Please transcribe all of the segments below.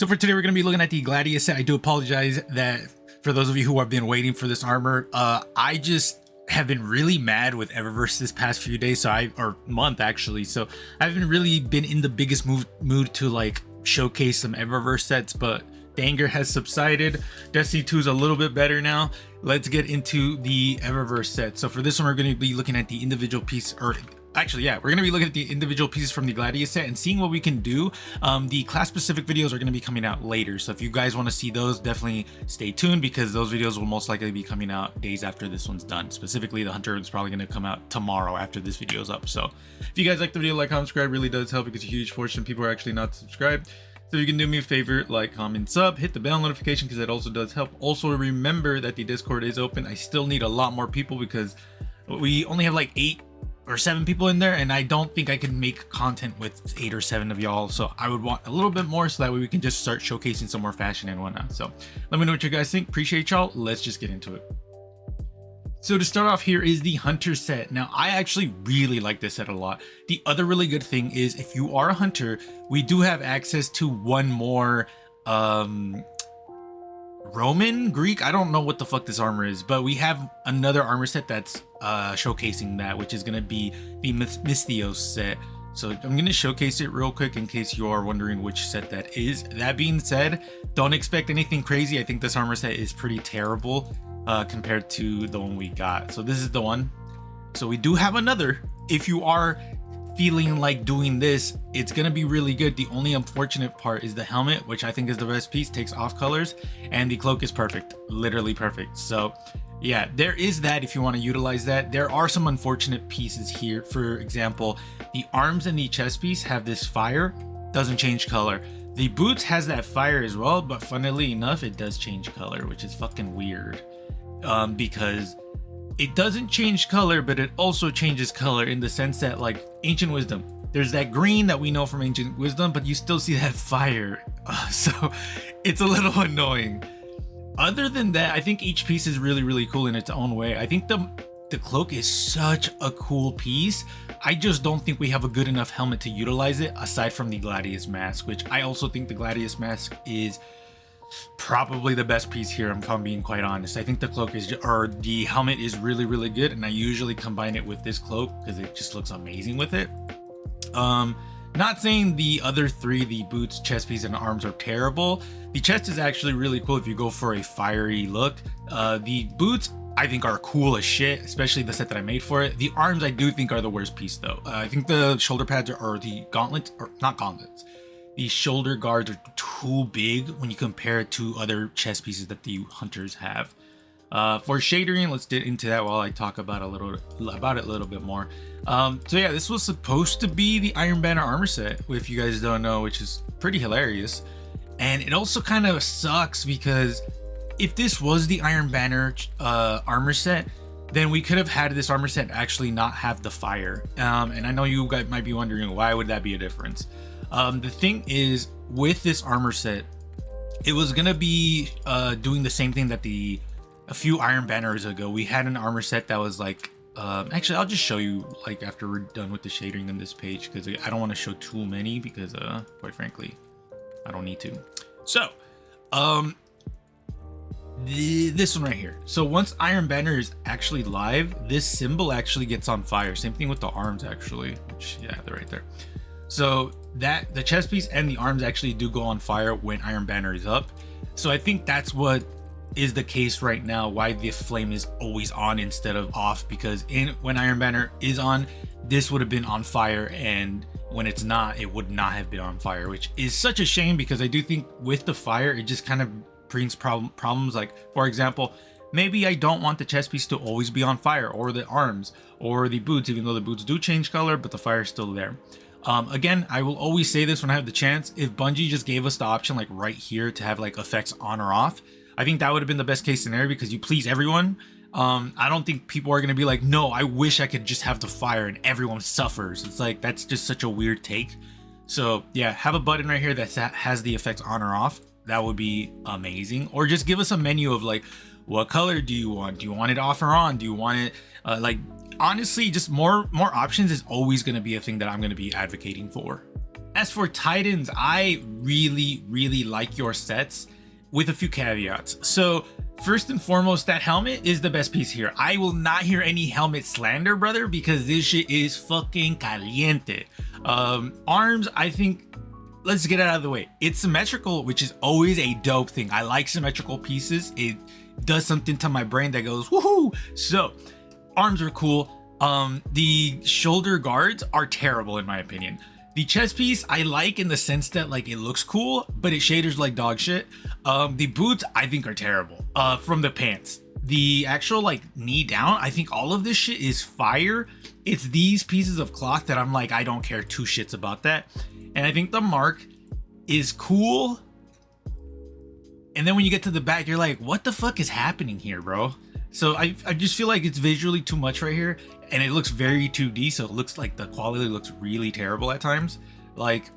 So for today, we're going to be looking at the Gladius set. I do apologize that for those of you who have been waiting for this armor, I just have been really mad with Eververse this past few days, or month actually. So I haven't really been in the biggest mood to like showcase some Eververse sets, but the anger has subsided. Destiny 2 is a little bit better now. Let's get into the Eververse set. So for this one, we're going to be looking at the individual piece, or actually, yeah, we're going to be looking at the individual pieces from the Gladius set and seeing what we can do. The class specific videos are going to be coming out later. So if you guys want to see those, definitely stay tuned because those videos will most likely be coming out days after this one's done. Specifically, the Hunter is probably going to come out tomorrow after this video is up. So if you guys like the video, like, comment, subscribe, really does help because a huge portion of people are actually not subscribed. So if you can do me a favor, like, comment, sub, hit the bell notification because that also does help. Also remember that the Discord is open. I still need a lot more people because we only have like 8 or 7 people in there, and I don't think I can make content with 8 or 7 of y'all. So I would want a little bit more so that way we can just start showcasing some more fashion and whatnot. So let me know what you guys think. Appreciate y'all. Let's just get into it. So to start off, here is the Hunter set. Now, I actually really like this set a lot. The other really good thing is if you are a Hunter, we do have access to one more Roman, Greek, I don't know what the fuck this armor is, but we have another armor set that's showcasing that, which is going to be the Mystios set. So I'm going to showcase it real quick in case you are wondering which set that is. That being said, don't expect anything crazy. I think this armor set is pretty terrible compared to the one we got. So this is the one. So we do have another. If you are feeling like doing this, it's gonna be really good. The only unfortunate part is the helmet, which I think is the best piece, takes off colors, and the cloak is perfect, literally perfect. So yeah, there is that if you want to utilize that. There are some unfortunate pieces here. For example, the arms and the chest piece have this fire, doesn't change color. The boots has that fire as well, but funnily enough, it does change color, which is fucking weird because it doesn't change color, but it also changes color in the sense that, like, Ancient Wisdom, there's that green that we know from Ancient Wisdom, but you still see that fire. So it's a little annoying. Other than that, I think each piece is really, really cool in its own way. I think the cloak is such a cool piece. I just don't think we have a good enough helmet to utilize it aside from the Gladius mask, which I also think the Gladius mask is probably the best piece here, if I'm being quite honest. I think the cloak is, or the helmet is really, really good, and I usually combine it with this cloak because it just looks amazing with it. Not saying the other 3, the boots, chest piece, and arms are terrible. The chest is actually really cool if you go for a fiery look. The boots I think are cool as shit, especially the set that I made for it. The arms I do think are the worst piece though. I think the shoulder pads or the gauntlets, or not gauntlets, the shoulder guards are too big when you compare it to other chest pieces that the Hunters have. For shadering, let's get into that while I talk about it a little bit more. So yeah, this was supposed to be the Iron Banner armor set, if you guys don't know, which is pretty hilarious. And it also kind of sucks because if this was the Iron Banner armor set, then we could have had this armor set actually not have the fire. And I know you guys might be wondering, why would that be a difference? The thing is, with this armor set, it was gonna be doing the same thing that a few Iron Banners ago we had an armor set that was like, actually I'll just show you like after we're done with the shading on this page because I don't want to show too many because quite frankly I don't need to. So this one right here. So once Iron Banner is actually live, this symbol actually gets on fire. Same thing with the arms actually, which, yeah, they're right there. So that the chest piece and the arms actually do go on fire when Iron Banner is up. So I think that's what is the case right now, why the flame is always on instead of off, because when Iron Banner is on, this would have been on fire, and when it's not, it would not have been on fire, which is such a shame because I do think with the fire it just kind of brings problems. Like, for example, maybe I don't want the chest piece to always be on fire, or the arms, or the boots, even though the boots do change color but the fire is still there. Again, I will always say this when I have the chance, if Bungie just gave us the option like right here to have like effects on or off, I think that would have been the best case scenario because you please everyone. I don't think people are gonna be like, no, I wish I could just have the fire and everyone suffers. It's like, that's just such a weird take. So yeah, have a button right here that has the effects on or off. That would be amazing. Or just give us a menu of like, what color do you want? Do you want it off or on? Do you want it like, honestly, just more options is always going to be a thing that I'm going to be advocating for. as for Titans, I really like your sets with a few caveats. So first and foremost, that helmet is the best piece here. I will not hear any helmet slander, brother, because this shit is fucking caliente. Arms, I think, let's get it out of the way. It's symmetrical, which is always a dope thing. I like symmetrical pieces. It does something to my brain that goes woohoo. So arms are cool. The shoulder guards are terrible in my opinion. The chest piece I like in the sense that like it looks cool, but it shaders like dog shit. The boots I think are terrible. From the pants, the actual like knee down, I think all of this shit is fire. It's these pieces of cloth that I'm like, I don't care two shits about that. And I think the mark is cool. And then when you get to the back, you're like, what the fuck is happening here, bro? So I just feel like it's visually too much right here, and it looks very 2D, so it looks like the quality looks really terrible at times. Like,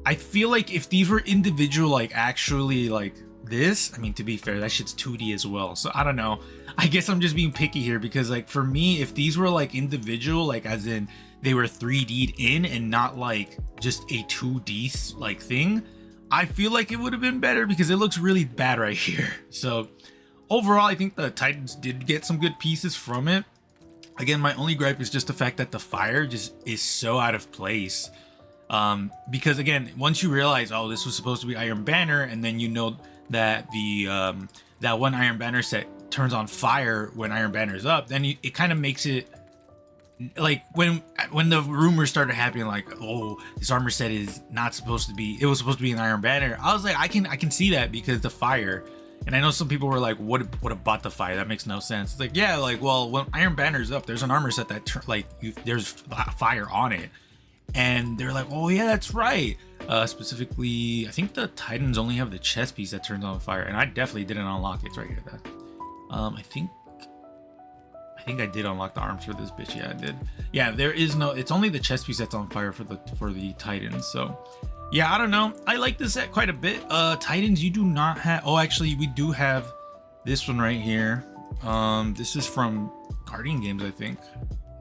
I feel like if these were individual, like actually like this, I mean, to be fair, that shit's 2D as well. So I don't know. I guess I'm just being picky here because like for me, if these were like individual, like as in they were 3D'd in and not like just a 2D like thing, I feel like it would have been better because it looks really bad right here. So overall, I think the Titans did get some good pieces from it. Again, my only gripe is just the fact that the fire just is so out of place. Because again, once you realize, oh, this was supposed to be Iron Banner, and then you know that the that one Iron Banner set turns on fire when Iron Banner is up, then it kind of makes it like when the rumors started happening, like, oh, this armor set is not supposed to be, it was supposed to be an Iron Banner. I was like, I can see that because the fire. And I know some people were like, what about the fire? That makes no sense. It's like, yeah, like, well, when Iron Banner's up, there's an armor set that there's fire on it. And they're like, oh yeah, that's right. Specifically, I think the Titans only have the chest piece that turns on fire. And I definitely didn't unlock it. It's right here. I think I did unlock the arms for this bitch. Yeah, I did. Yeah, there is no, it's only the chest piece that's on fire for the Titans. So yeah, I don't know. I like this set quite a bit. Titans, you do not have, oh, actually we do have this one right here. This is from Guardian Games, I think.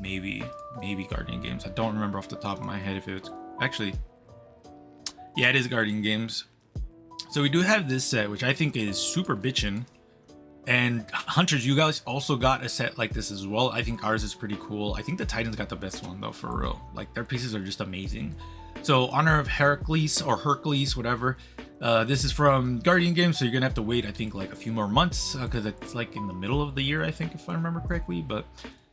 Maybe Guardian Games. I don't remember off the top of my head if it's actually, yeah, it is Guardian Games. So we do have this set, which I think is super bitchin'. And Hunters, you guys also got a set like this as well. I think ours is pretty cool. I think the Titans got the best one though, for real. Like their pieces are just amazing. So Honor of Hercules or Hercules, whatever. This is from Guardian Games, so you're gonna have to wait, I think, like a few more months because it's like in the middle of the year, I think, if I remember correctly. But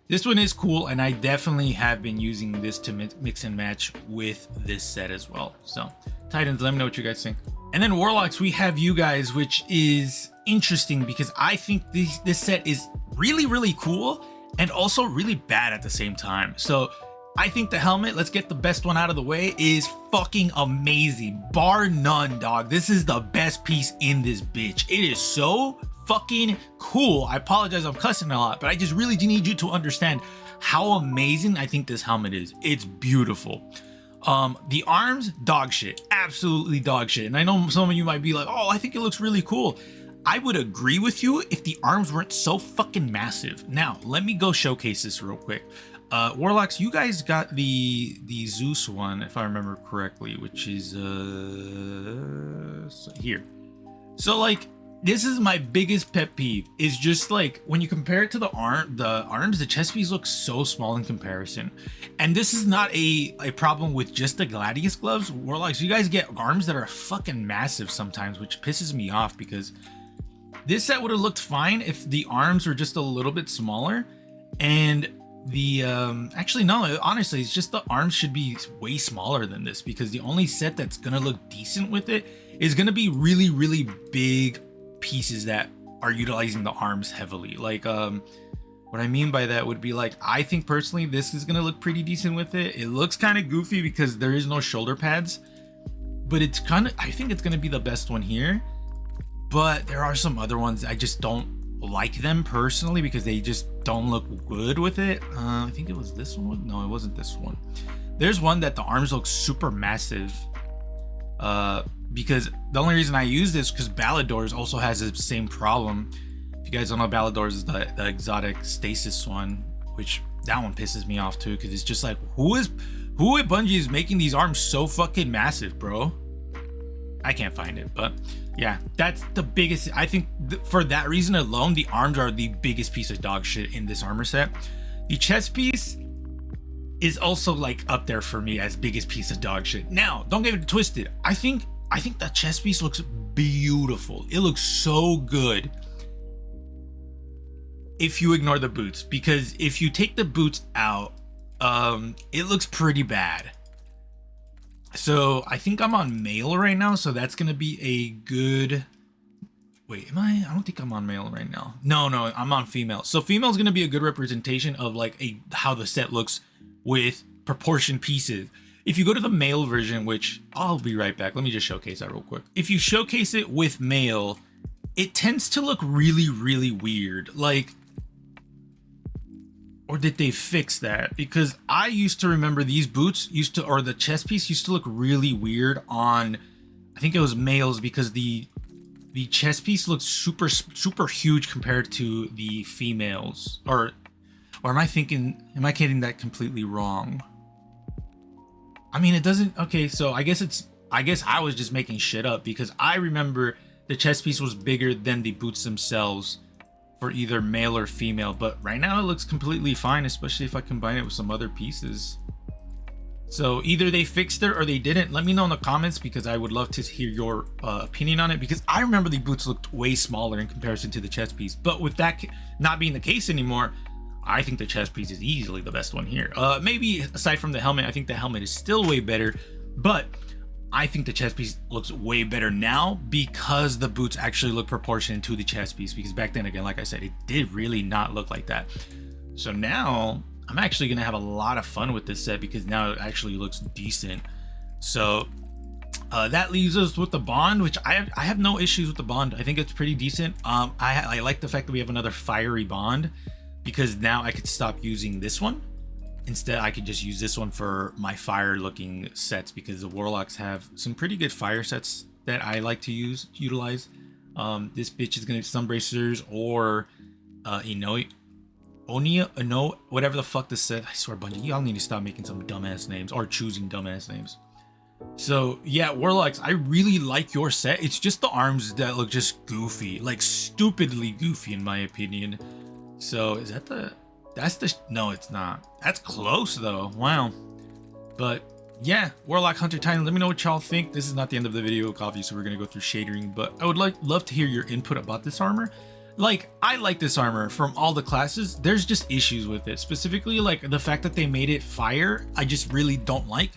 this one is cool, and I definitely have been using this to mix and match with this set as well. So Titans, let me know what you guys think. And then Warlocks, we have you guys, which is interesting because I think this set is really cool and also really bad at the same time. So I think the helmet, let's get the best one out of the way, is fucking amazing. Bar none, dog. This is the best piece in this bitch. It is so fucking cool. I apologize, I'm cussing a lot, but I just really do need you to understand how amazing I think this helmet is. It's beautiful. The arms, dog shit. Absolutely dog shit. And I know some of you might be like, oh, I think it looks really cool. I would agree with you if the arms weren't so fucking massive. Now, let me go showcase this real quick. Warlocks, you guys got the Zeus one, if I remember correctly, which is here. So like, this is my biggest pet peeve, is just like when you compare it to the arms, the chest piece looks so small in comparison. And this is not a problem with just the Gladius gloves. Warlocks, you guys get arms that are fucking massive sometimes, which pisses me off because this set would have looked fine if the arms were just a little bit smaller. And the actually no, honestly, it's just the arms should be way smaller than this, because the only set that's gonna look decent with it is gonna be really big pieces that are utilizing the arms heavily. Like what I mean by that would be like, I think personally this is gonna look pretty decent with it. It looks kind of goofy because there is no shoulder pads, but it's kind of, I think it's gonna be the best one here. But there are some other ones I just don't like them personally because they just don't look good with it. I think it was this one. No, it wasn't this one. There's one that the arms look super massive, because the only reason I use this because Ballador's also has the same problem. If you guys don't know, Ballador's is the exotic stasis one, which that one pisses me off too, because it's just like, who Who at Bungie is making these arms so fucking massive, bro? I can't find it, but yeah, that's the biggest. I think for that reason alone, the arms are the biggest piece of dog shit in this armor set. The chest piece is also like up there for me as biggest piece of dog shit. Now, don't get it twisted. I think the chest piece looks beautiful. It looks so good if you ignore the boots, because if you take the boots out, it looks pretty bad. So I think I'm on male right now, so that's gonna be a good. Wait, am I? I don't think I'm on male right now. No, I'm on female. So female is gonna be a good representation of like how the set looks with proportion pieces. If you go to the male version, which I'll be right back, let me just showcase that real quick. If you showcase it with male, it tends to look really, really weird. Like, or did they fix that? Because I used to remember these boots or the chest piece used to look really weird on, I think it was males, because the chest piece looks super huge compared to the females. Or am I getting that completely wrong? I mean, it doesn't, okay, so I guess I was just making shit up, because I remember the chest piece was bigger than the boots themselves for either male or female, but right now it looks completely fine, especially if I combine it with some other pieces. So either they fixed it or they didn't. Let me know in the comments, because I would love to hear your opinion on it, because I remember the boots looked way smaller in comparison to the chest piece. But with that not being the case anymore, I think the chest piece is easily the best one here. Maybe aside from the helmet, I think the helmet is still way better, but I think the chest piece looks way better now because the boots actually look proportionate to the chest piece, because back then, again, like I said, it did really not look like that. So now I'm actually gonna have a lot of fun with this set, because now it actually looks decent. So that leaves us with the bond, which I have no issues with the bond. I think it's pretty decent. I like the fact that we have another fiery bond, because now I could stop using this one. Instead, I could just use this one for my fire looking sets, because the warlocks have some pretty good fire sets that I like to utilize. This bitch is gonna be Sunbracers or Onia, whatever the fuck this set. I swear, Bungie, y'all need to stop making some dumbass names or choosing dumbass names. So yeah, warlocks, I really like your set. It's just the arms that look just goofy, like stupidly goofy in my opinion. So is that no, it's not. That's close though. Wow. But yeah, Warlock, Hunter, Titan, let me know what y'all think. This is not the end of the video, obviously we're gonna go through shadering, but I would love to hear your input about this armor. Like, I like this armor from all the classes. There's just issues with it, specifically like the fact that they made it fire. I just really don't like.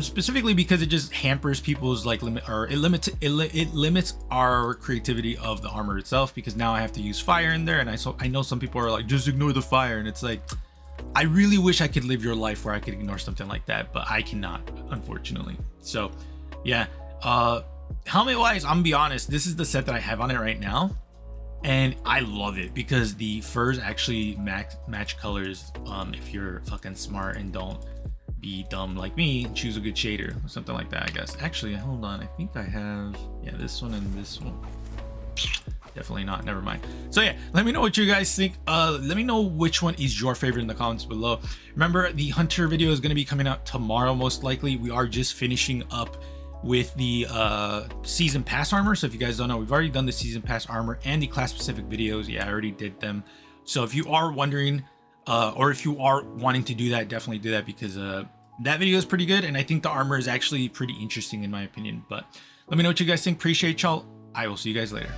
Specifically because it just hampers people's like it limits our creativity of the armor itself, because now I have to use fire in there, and I know some people are like, just ignore the fire, and it's like, I really wish I could live your life where I could ignore something like that, but I cannot, unfortunately. So yeah, helmet wise, I'm gonna be honest, this is the set that I have on it right now, and I love it because the furs actually match colors. If you're fucking smart and don't be dumb like me, choose a good shader or something like that, I guess. Actually, hold on, I think I have, yeah, this one and this one. Definitely not, never mind. So yeah, let me know what you guys think. Let me know which one is your favorite in the comments below. Remember, the Hunter video is going to be coming out tomorrow, most likely. We are just finishing up with the season pass armor. So if you guys don't know, we've already done the season pass armor and the class specific videos. Yeah, I already did them. So if you are wondering, or if you are wanting to do that, definitely do that, because that video is pretty good, and I think the armor is actually pretty interesting in my opinion. But let me know what you guys think. Appreciate y'all. I will see you guys later.